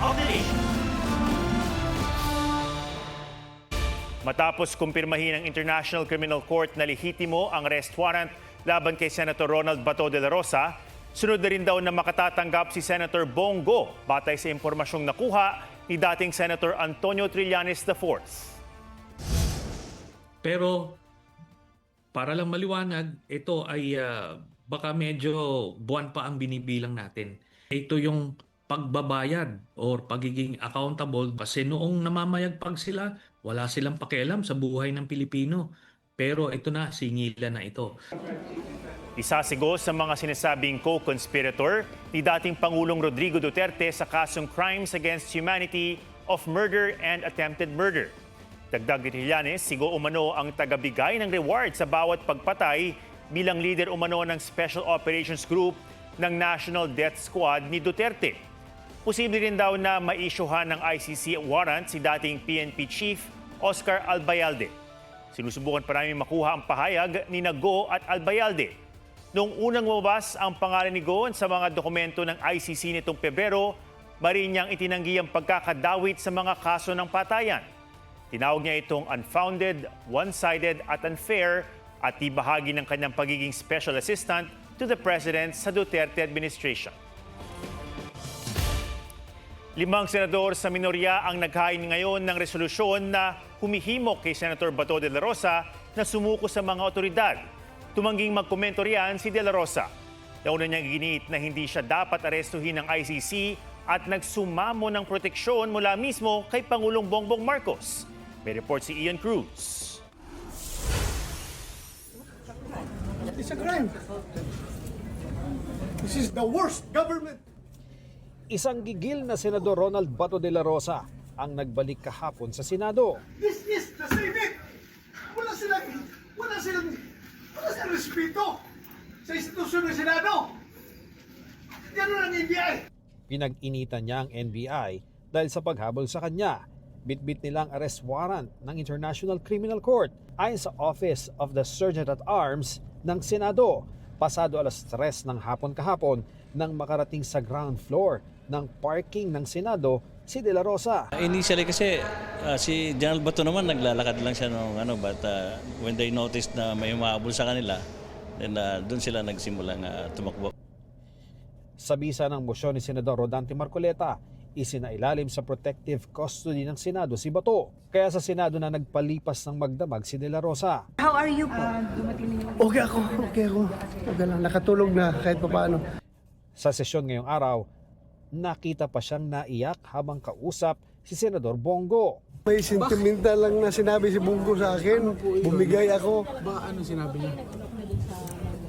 of the nation. Matapos kumpirmahin ng International Criminal Court na lehitimo ang arrest warrant laban kay Senator Ronald Bato de la Rosa, sunod na rin daw na makatatanggap si Senator Bongo batay sa impormasyong nakuha ni dating Senator Antonio Trillanes IV. Pero para lang maliwanag, ito ay baka medyo buwan pa ang binibilang natin. Ito yung pagbabayad or pagiging accountable kasi noong namamayagpag sila, wala silang pakialam sa buhay ng Pilipino. Pero ito na, singilan na ito. Isasigo sa mga sinasabing co-conspirator ni dating Pangulong Rodrigo Duterte sa kasong Crimes Against Humanity of Murder and Attempted Murder. Dagdag ni Trillanes, sigo umano ang tagabigay ng reward sa bawat pagpatay bilang leader umano ng Special Operations Group ng National Death Squad ni Duterte. Posible rin daw na maisyuhan ng ICC warrant si dating PNP Chief Oscar Albayalde. Sinusubukan pa namin makuha ang pahayag ni Go at Albayalde. Noong unang lumabas ang pangalan ni Go sa mga dokumento ng ICC nitong Pebrero, marin niyang itinanggi ang pagkakadawit sa mga kaso ng patayan. Tinawag niya itong unfounded, one-sided at unfair at di bahagi ng kanyang pagiging special assistant to the President sa Duterte administration. 5 senador sa minorya ang naghain ngayon ng resolusyon na humihimok kay Senator Bato de la Rosa na sumuko sa mga otoridad. Tumangging magkomento riyan si de la Rosa. Nauna niyang ginit na hindi siya dapat arestuhin ng ICC at nagsumamo ng proteksyon mula mismo kay Pangulong Bongbong Marcos. May report si Ian Cruz. It's a crime. This is the worst government. Isang gigil na Senador Ronald Bato de la Rosa ang nagbalik kahapon sa Senado. This is the Senate. Wala silang respeto sa institusyon ng Senado. Ganun ang NBI. Pinag-initan niya ang NBI dahil sa paghabol sa kanya. Bitbit nilang arrest warrant ng International Criminal Court ayon sa Office of the Sergeant at Arms ng Senado. Pasado alas 3 ng hapon kahapon nang makarating sa ground floor ng parking ng Senado si De La Rosa. Initially kasi si General Bato naman naglalakad lang siya but when they noticed na may humahabol sa kanila, then doon sila nagsimulang tumakbo. Sa bisa ng motion ni Senador Rodante Marcoleta, isinailalim sa protective custody ng Senado si Bato. Kaya sa Senado na nagpalipas ng magdamag si De La Rosa. How are you po? Okay ako. Okay lang. Nakatulog na kahit paano. Sa sesyon ngayong araw, nakita pa siyang naiyak habang kausap si Senador Bongo. May sentimental lang na sinabi si Bungo sa akin. Bumigay ako. Ano sinabi niya?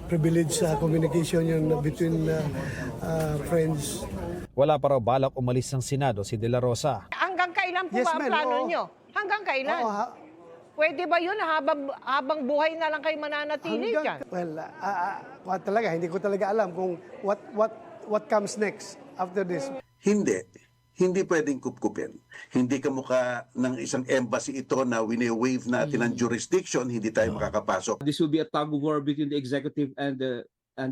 Privilege sa communication yun between friends. Wala pa raw balak umalis ng Senado si De La Rosa. Hanggang kailan po Yes, ba ang ma'am, plano oo. nyo? Hanggang kailan? Oo, Pwede ba yun habang buhay na lang kayo mananatili dyan? Well, talaga, hindi ko talaga alam kung what comes next after this. Hindi pwedeng kupkupin. Hindi kamukha ng isang embassy ito na wine-waive natin ang jurisdiction, hindi tayo makakapasok. This will be a tug of war between the executive and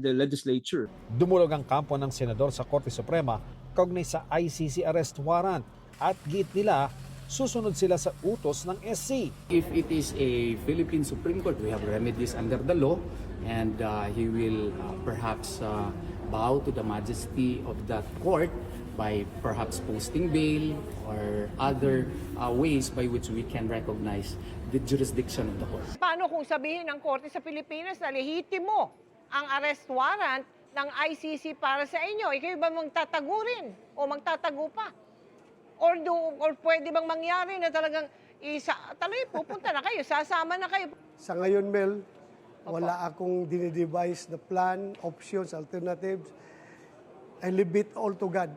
the legislature. Dumulog ang kampo ng Senador sa Korte Suprema kaugnay sa ICC arrest warrant at giit nila susunod sila sa utos ng SC. If it is a Philippine Supreme Court, we have remedies under the law, and he will perhaps bow to the majesty of that court by perhaps posting bail or other ways by which we can recognize the jurisdiction of the court. Paano kung sabihin ng Korte sa Pilipinas na lehitimo ang arrest warrant ng ICC para sa inyo? Ikaw ba magtatago rin o magtatago pa? Or pwede bang mangyari na talagang pupunta na kayo, sasama na kayo? Sa ngayon, Mel, wala akong dinidevise na plan, options, alternatives. I leave it all to God.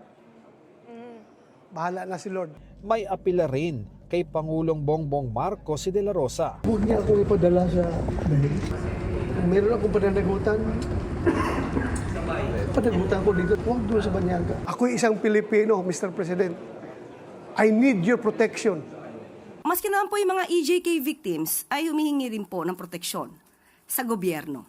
Bahala na si Lord. May apila rin kay Pangulong Bongbong Marcos si De La Rosa. Huwag niya akong ipadala sa dahil. Meron akong pananagutan. Panagutan ko dito. Huwag doon sa Banyaga. Ako'y isang Pilipino, Mr. President. I need your protection. Maski naman po yung mga EJK victims ay humihingi rin po ng proteksyon sa gobyerno.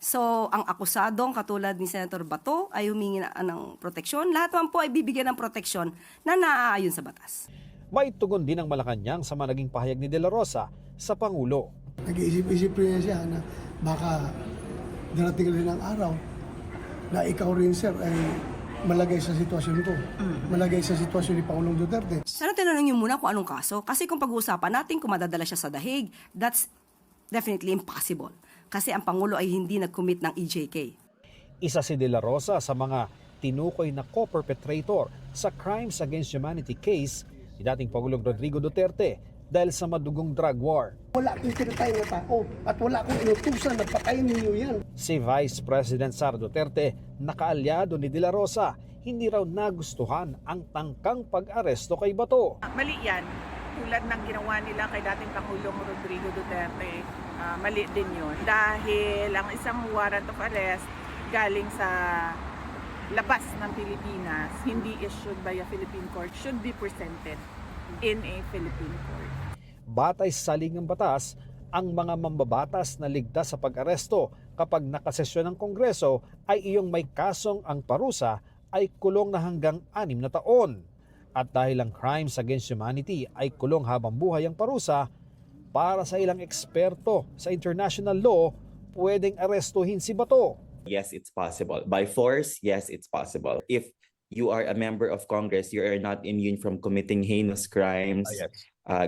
So, ang akusadong katulad ni Senator Bato ay humingi ng proteksyon. Lahat naman po ay bibigyan ng proteksyon na naaayon sa batas. May tugon din ang Malacanang sa mga naging pahayag ni De La Rosa sa Pangulo. Nag-iisip-isip rin siya na baka darating rin ang araw na ikaw rin, sir, ay malagay sa sitwasyon ko. Malagay sa sitwasyon ni Pangulong Duterte. Sana tinanong niyo muna kung anong kaso. Kasi kung pag-uusapan natin kung madadala siya sa dahig, that's definitely impossible. Kasi ang Pangulo ay hindi nag-commit ng EJK. Isa si De La Rosa sa mga tinukoy na co-perpetrator sa Crimes Against Humanity case ni dating Pangulong Rodrigo Duterte dahil sa madugong drug war. Wala akong tinatay na tao at wala akong inutusan na patayin ninyo yan. Si Vice President Sara Duterte, nakaalyado ni De La Rosa, hindi raw nagustuhan ang tangkang pag-aresto kay Bato. Mali yan. Tulad ng ginawa nila kay dating Pangulong Rodrigo Duterte, mali din yun. Dahil ang isang warrant of arrest galing sa labas ng Pilipinas, hindi issued by a Philippine court, should be presented in a Philippine court. Batay sa saligang batas, ang mga mambabatas na ligtas sa pag-aresto kapag nakasesyon ng Kongreso ay iyong may kasong ang parusa ay kulong na hanggang 6 na taon. At dahil ang Crimes Against Humanity ay kulong habang buhay ang parusa, para sa ilang eksperto sa international law, pwedeng arestuhin si Bato. Yes, it's possible. By force, yes, it's possible. If you are a member of Congress, you are not immune from committing heinous crimes,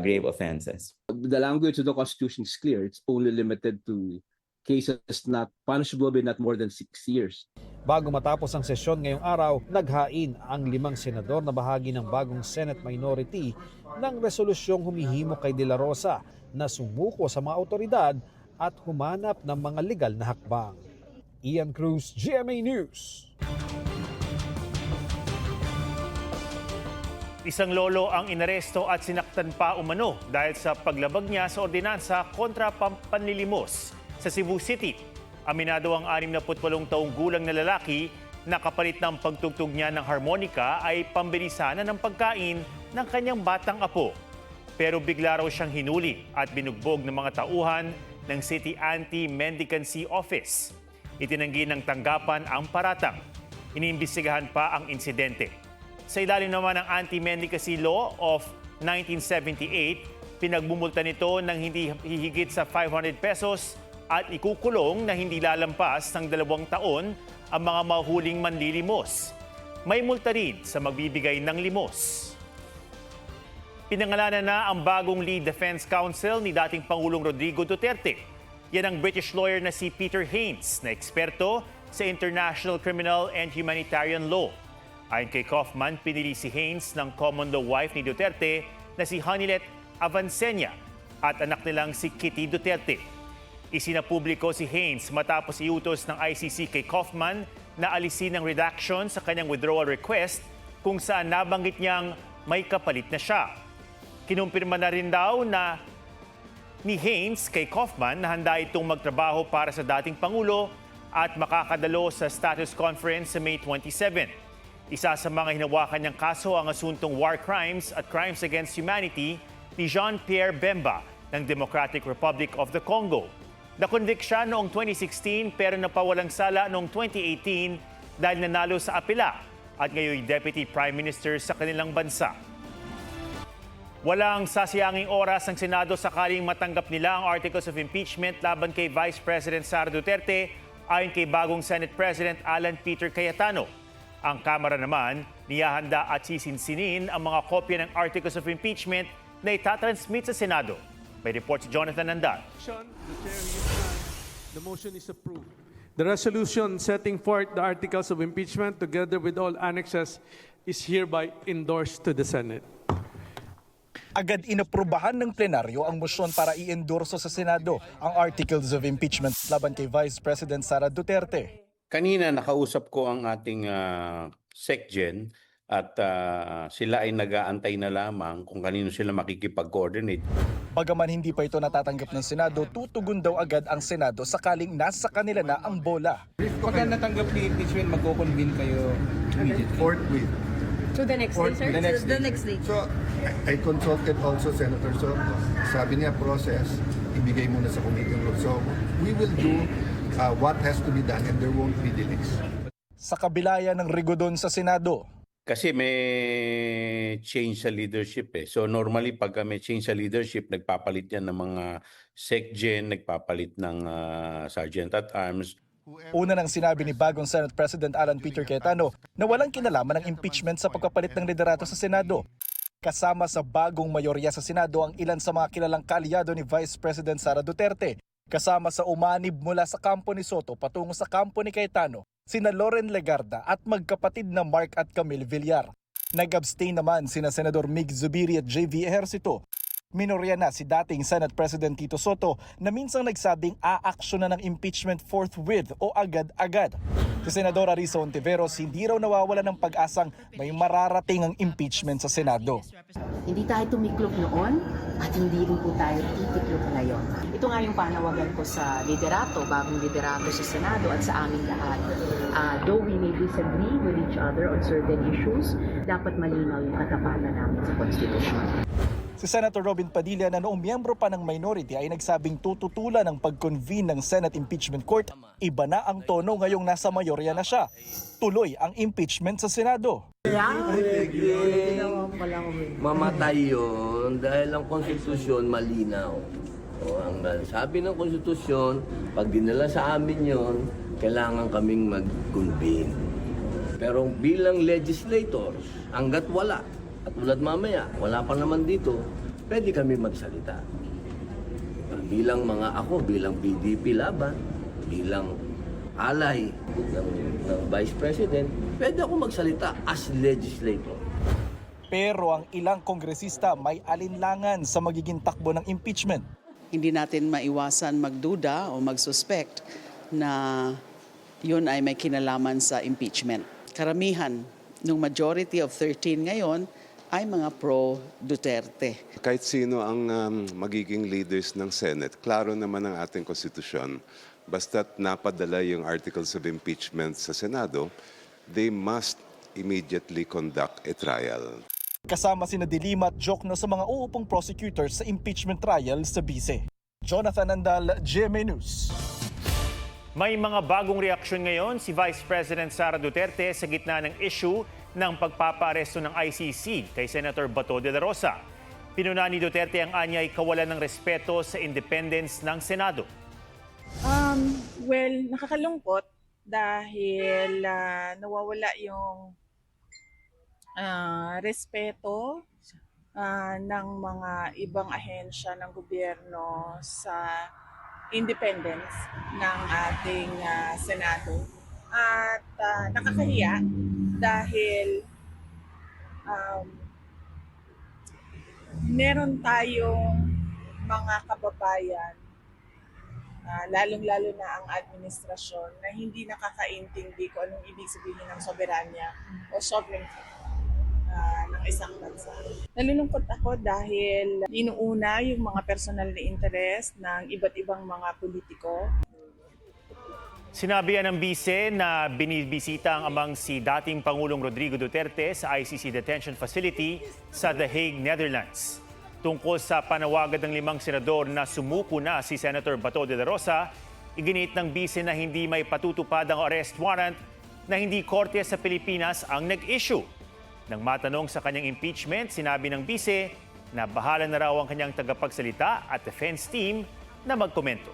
grave offenses. The language of the Constitution is clear. It's only limited to cases not punishable by not more than 6 years. Bago matapos ang sesyon ngayong araw, naghain ang 5 senador na bahagi ng bagong Senate minority ng resolusyong humihimo kay De La Rosa na sumuko sa mga otoridad at humanap ng mga legal na hakbang. Ian Cruz, GMA News. Isang lolo ang inaresto at sinaktan pa umano dahil sa paglabag niya sa ordinansa kontra panlilimos sa Cebu City. Aminado ang 68 taong gulang na lalaki na kapalit ng pagtugtog niya ng harmonika ay pambili sana ng pagkain ng kanyang batang apo. Pero bigla raw siyang hinuli at binugbog ng mga tauhan ng City Anti-Mendicancy Office. Itinanggi ng tanggapan ang paratang. Iniimbestigahan pa ang insidente. Sa ilalim naman ng Anti-Mendicancy Law of 1978, pinagbumulta nito ng hindi hihigit sa 500 pesos at ikukulong na hindi lalampas ng 2 taon ang mga mahuling manlilimos. May multa rin sa magbibigay ng limos. Pinangalanan na ang bagong lead defense counsel ni dating Pangulong Rodrigo Duterte. Yan ang British lawyer na si Peter Haines na eksperto sa international criminal and humanitarian law. Ayon kay Kaufman, pinili si Haines ng common law wife ni Duterte na si Hanilet Avancenia at anak nilang si Kitty Duterte. Isinapubliko si Haines matapos iutos ng ICC kay Kaufman na alisin ang redaction sa kanyang withdrawal request kung saan nabanggit niyang may kapalit na siya. Kinumpirma na rin daw na ni Haines kay Kaufman na handa itong magtrabaho para sa dating Pangulo at makakadalo sa status conference sa May 27. Isa sa mga hinawakan niyang kaso ang asuntong war crimes at crimes against humanity ni Jean-Pierre Bemba ng Democratic Republic of the Congo. Na-convict siya noong 2016 pero napawalang sala noong 2018 dahil nanalo sa apela at ngayon Deputy Prime Minister sa kanilang bansa. Walang sasayanging oras ang Senado sakaling matanggap nila ang articles of impeachment laban kay Vice President Sara Duterte ayon kay bagong Senate President Alan Peter Cayetano. Ang Kamara naman niyahanda at sisinsinin ang mga kopya ng articles of impeachment na itatransmit sa Senado. May report si Jonathan Nandar. The motion is approved. The resolution setting forth the articles of impeachment together with all annexes is hereby endorsed to the Senate. Agad inaprubahan ng plenaryo ang motion para i-endorso sa Senado ang articles of impeachment laban kay Vice President Sara Duterte. Kanina nakausap ko ang ating SecGen at sila ay nag-aantay na lamang kung kanino sila makikipag-coordinate. Bagaman hindi pa ito natatanggap ng Senado, tutugon daw agad ang Senado sakaling nasa kanila na ang bola. Pagka natanggap ni impeachment, magko-convene kayo immediately. Forthwith. So the next day, sir? The next day. So, I consulted also Senator Soto. Sabi niya, process, ibigay muna sa committee room. So, we will do what has to be done and there won't be delays. Sa kabilaya ng Rigodon sa Senado, Kasi may change sa leadership eh. So normally pag may change sa leadership, nagpapalit yan ng mga SecGen, nagpapalit ng Sergeant at Arms. una nang sinabi ni bagong Senate President Alan Peter Cayetano na walang kinalaman ng impeachment sa pagpapalit ng liderato sa Senado. Kasama sa bagong mayorya sa Senado ang ilan sa mga kilalang kaalyado ni Vice President Sara Duterte. Kasama sa umanib mula sa kampo ni Soto patungo sa kampo ni Cayetano, sina Loren Legarda at magkapatid na Mark at Camille Villar. Nag-abstain naman sina Senador Mig Zubiri at JV Ejercito. Minorya na si dating Senate President Tito Soto na minsang nagsabing aaksyonan ng impeachment forthwith o agad-agad. Si Senadora Risa Ontiveros hindi raw nawawala ng pag-asang may mararating ang impeachment sa Senado. Hindi tayo tumiklop noon at hindi rin po tayo titiklop ngayon. Ito nga yung panawagan ko sa liderato, bagong liderato sa Senado at sa aming lahat. Though we may disagree with each other on certain issues, dapat malinaw yung katapatan namin sa konstitusyon. Si Senator Robin Padilla na noong miyembro pa ng minority ay nagsabing tututulan ng pag-convene ng Senate Impeachment Court. Iba na ang tono ngayong nasa mayorya na siya. Tuloy ang impeachment sa Senado. Mamatay yun dahil ang konstitusyon malinaw. O, ang sabi ng konstitusyon, pag dinala sa amin yun, kailangan kaming mag-convene. Pero bilang legislators, hanggat wala, at tulad mamaya, wala pa naman dito, pwede kami magsalita. Bilang bilang PDP laban, bilang alay ng Vice President, pwede ako magsalita as legislator. Pero ang ilang kongresista may alinlangan sa magiging takbo ng impeachment. Hindi natin maiwasan magduda o magsuspect na yun ay may kinalaman sa impeachment. Karamihan ng majority of 13 ngayon ay mga pro-Duterte. Kahit sino ang magiging leaders ng Senate, klaro naman ang ating konstitusyon. Basta't napadala yung articles of impeachment sa Senado, they must immediately conduct a trial. Kasama sina Dilima at Jokno sa mga uupong prosecutors sa impeachment trial sa Bise. Jonathan Andal, GMA News. May mga bagong reaksyon ngayon si Vice President Sara Duterte sa gitna ng issue ng pagpapaaresto ng ICC kay Senator Bato de la Rosa. Pinuna ni Duterte ang anyay kawalan ng respeto sa independence ng Senado. Well, nakakalungkot dahil nawawala yung respeto ng mga ibang ahensya ng gobyerno sa independence ng ating Senado. At nakakahiya dahil meron tayong mga kababayan, lalong-lalo na ang administrasyon, na hindi nakakaintindi kung anong ibig sabihin ng soberanya o sovereignty ng isang bansa. Nalulungkot ako dahil inuuna yung mga personal na interest ng iba't ibang mga politiko. Sinabi ng Bise na binibisita ang amang si dating Pangulong Rodrigo Duterte sa ICC Detention Facility sa The Hague, Netherlands. Tungkol sa panawagan ng 5 senador na sumuko na si Senator Bato de la Rosa, iginit ng Bise na hindi may patutupad ang arrest warrant na hindi korte sa Pilipinas ang nag-issue. Nang matanong sa kanyang impeachment, sinabi ng Bise na bahala na raw ang kanyang tagapagsalita at defense team na magkomento.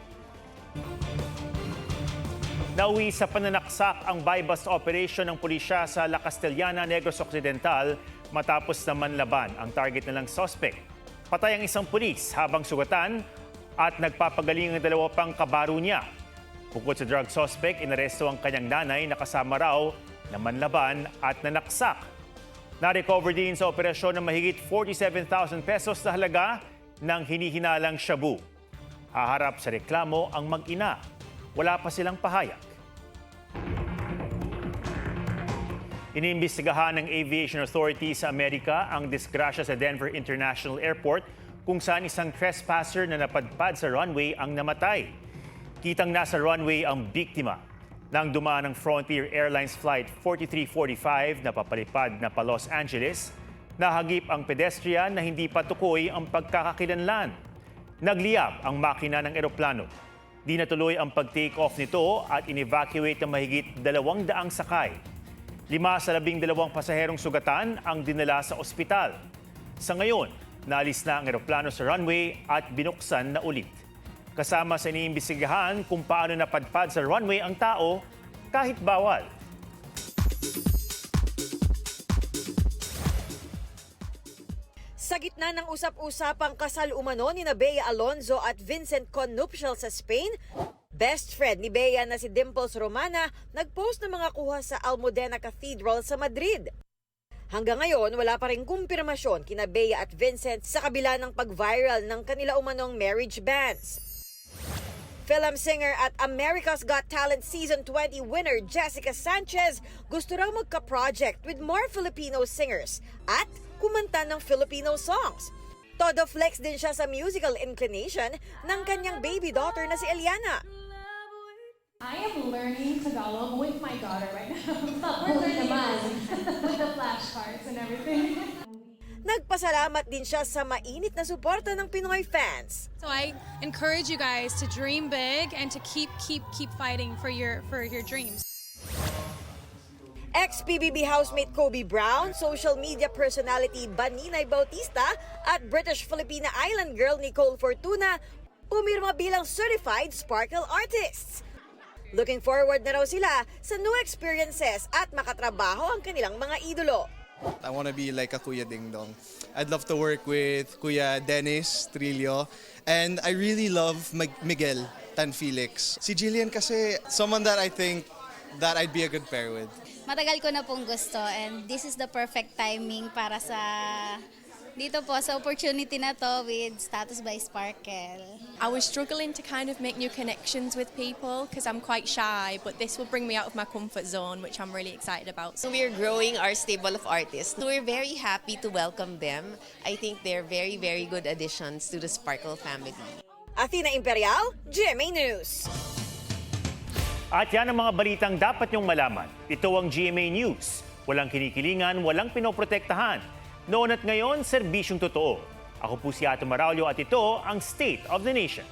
Nauwi sa pananaksak ang buy-bust operation ng pulisya sa La Castellana, Negros Occidental matapos na manlaban ang target nilang suspect. Patay ang isang pulis habang sugatan at nagpapagaling ang 2 pang kabaro niya. Bukod sa drug suspect, inaresto ang kanyang nanay na kasama raw na manlaban at nanaksak. Na-recover din sa operasyon ng mahigit 47,000 pesos na halaga ng hinihinalang shabu. Haharap sa reklamo ang mag-ina. Wala pa silang pahayag. Iniimbestigahan ng Aviation Authority sa Amerika ang disgrasya sa Denver International Airport kung saan isang trespasser na napadpad sa runway ang namatay. Kitang nasa runway ang biktima. Nang dumaan ng Frontier Airlines Flight 4345 na papalipad na pa Los Angeles, nahagip ang pedestrian na hindi pa tukoy ang pagkakakilanlan. Nagliyab ang makina ng eroplano. Di natuloy ang pag-take off nito at in-evacuate ng mahigit 200 sakay. 5 sa 12 pasaherong sugatan ang dinala sa ospital. Sa ngayon, naalis na ang eroplano sa runway at binuksan na ulit. Kasama sa iniimbestigahan kung paano napadpad sa runway ang tao kahit bawal. Sa gitna ng usap-usapang kasal umano ni Bea Alonzo at Vincent Con nuptial sa Spain, best friend ni Bea na si Dimples Romana nagpost ng mga kuha sa Almudena Cathedral sa Madrid. Hanggang ngayon, wala pa rin kumpirmasyon kina Bea at Vincent sa kabila ng pag-viral ng kanila umanong marriage bans. Film singer at America's Got Talent Season 20 winner Jessica Sanchez gusto raw magka-project with more Filipino singers at kumanta ng Filipino songs. Todo flex din siya sa musical inclination ng kanyang baby daughter na si Eliana. I am learning Tagalog with my daughter right now. We're learning with the flashcards and everything. Nagpasalamat din siya sa mainit na suporta ng Pinoy fans. So I encourage you guys to dream big and to keep fighting for your dreams. Ex-PBB housemate Kobe Brown, social media personality Baninay Bautista at British-Filipina island girl Nicole Fortuna pumirma bilang certified sparkle artists. Looking forward na raw sila sa new experiences at makatrabaho ang kanilang mga idolo. I want to be like a Kuya Ding Dong. I'd love to work with Kuya Dennis Trillo. And I really love Miguel Tan Felix. Si Jillian kasi, someone that I think that I'd be a good pair with. Matagal ko na pong gusto and this is the perfect timing para sa dito po sa opportunity na to with Status by Sparkle. I was struggling to kind of make new connections with people because I'm quite shy, but this will bring me out of my comfort zone, which I'm really excited about. So we're growing our stable of artists. We're very happy to welcome them. I think they're very, very good additions to the Sparkle family. Athena Imperial, GMA News. At yan ang mga balitang dapat niyong malaman. Ito ang GMA News. Walang kinikilingan, walang pinoprotektahan. Noon at ngayon, serbisyong totoo. Ako po si Ato Maraulio at ito ang State of the Nation.